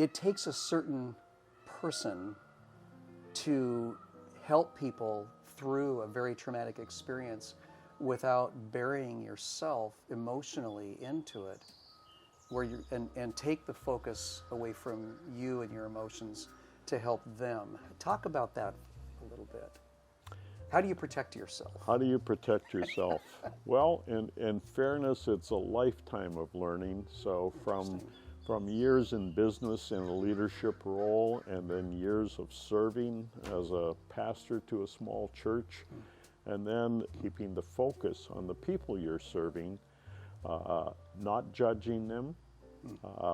It takes a certain person to help people through a very traumatic experience without burying yourself emotionally into it, where you and take the focus away from you and your emotions to help them. Talk about that a little bit. How do you protect yourself? How do you protect yourself? Well, in fairness, it's a lifetime of learning. So from years in business in a leadership role, and then years of serving as a pastor to a small church, and then keeping the focus on the people you're serving, not judging them,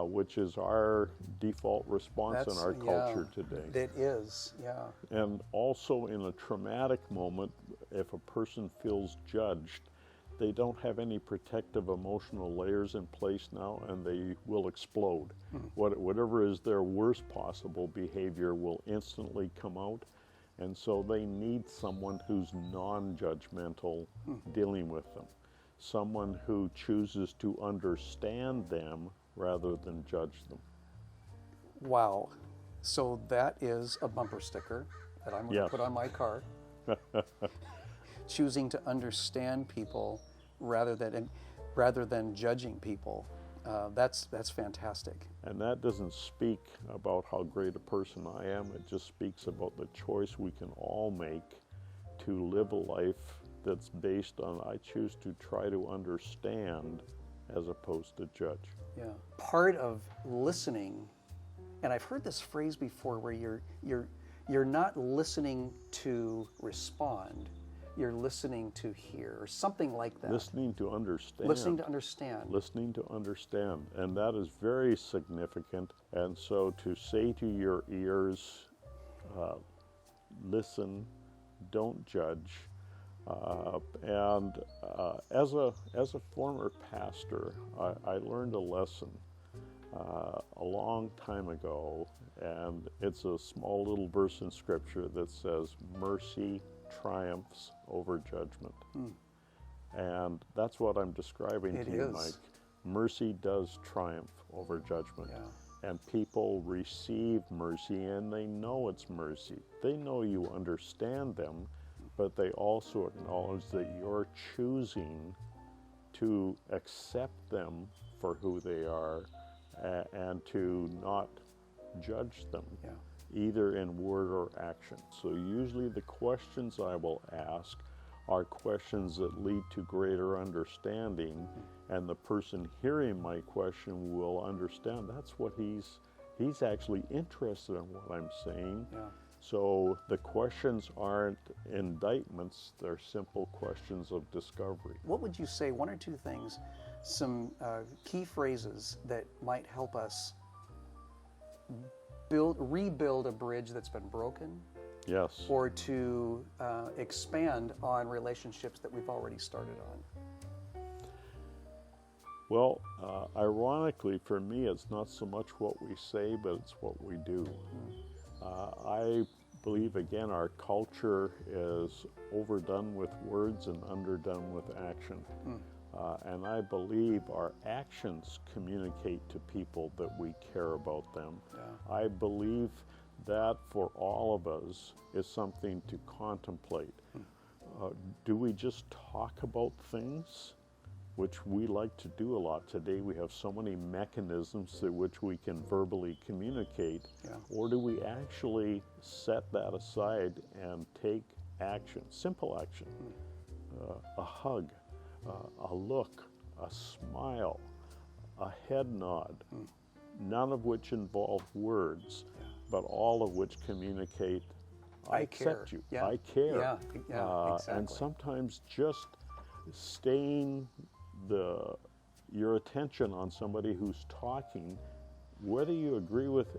which is our default response in our culture today. It is, yeah. And also in a traumatic moment, if a person feels judged, they don't have any protective emotional layers in place now, and they will explode. Whatever is their worst possible behavior will instantly come out, and so they need someone who's non-judgmental dealing with them, someone who chooses to understand them rather than judge them. Wow. So that is a bumper sticker that I'm going to put on my car. Choosing to understand people rather than judging people. That's fantastic. And that doesn't speak about how great a person I am. It just speaks about the choice we can all make to live a life that's based on I choose to try to understand as opposed to judge. Yeah. Part of listening, and I've heard this phrase before, where you're not listening to respond, you're listening to hear, or something like that. Listening to understand. Listening to understand. Listening to understand. And that is very significant. And so to say to your ears, listen, don't judge. As a former pastor, I learned a lesson a long time ago, and it's a small little verse in Scripture that says, mercy triumphs over judgment. And that's what I'm describing to you, Mike. Mercy does triumph over judgment. Yeah. And people receive mercy, and they know it's mercy. They know you understand them, but they also acknowledge that you're choosing to accept them for who they are and to not judge them, either in word or action. So usually the questions I will ask are questions that lead to greater understanding, and the person hearing my question will understand that's what he's actually interested in what I'm saying. Yeah. So the questions aren't indictments, they're simple questions of discovery. What would you say, one or two things, some key phrases that might help us rebuild a bridge that's been broken? Yes. Or to expand on relationships that we've already started on? Well, ironically for me, it's not so much what we say, but it's what we do. I believe, again, our culture is overdone with words and underdone with action. And I believe our actions communicate to people that we care about them. Yeah. I believe that for all of us is something to contemplate. Do we just talk about things, which we like to do a lot today? We have so many mechanisms through which we can verbally communicate. Or do we actually set that aside and take action, simple action, a hug, a look, a smile, a head nod, none of which involve words, but all of which communicate, I accept you, I care. Exactly. And sometimes just staying your attention on somebody who's talking, whether you agree with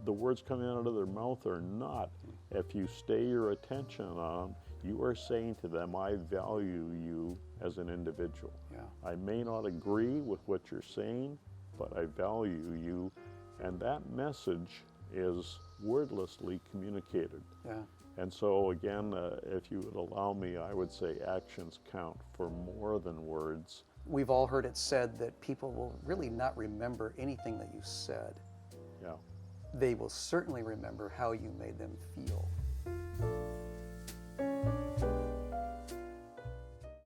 the words coming out of their mouth or not, if you stay your attention on them, you are saying to them, I value you as an individual. I may not agree with what you're saying, but I value you. And that message is wordlessly communicated. And so again, if you would allow me, I would say actions count for more than words. We've all heard it said that people will really not remember anything that you said. they will certainly remember how you made them feel.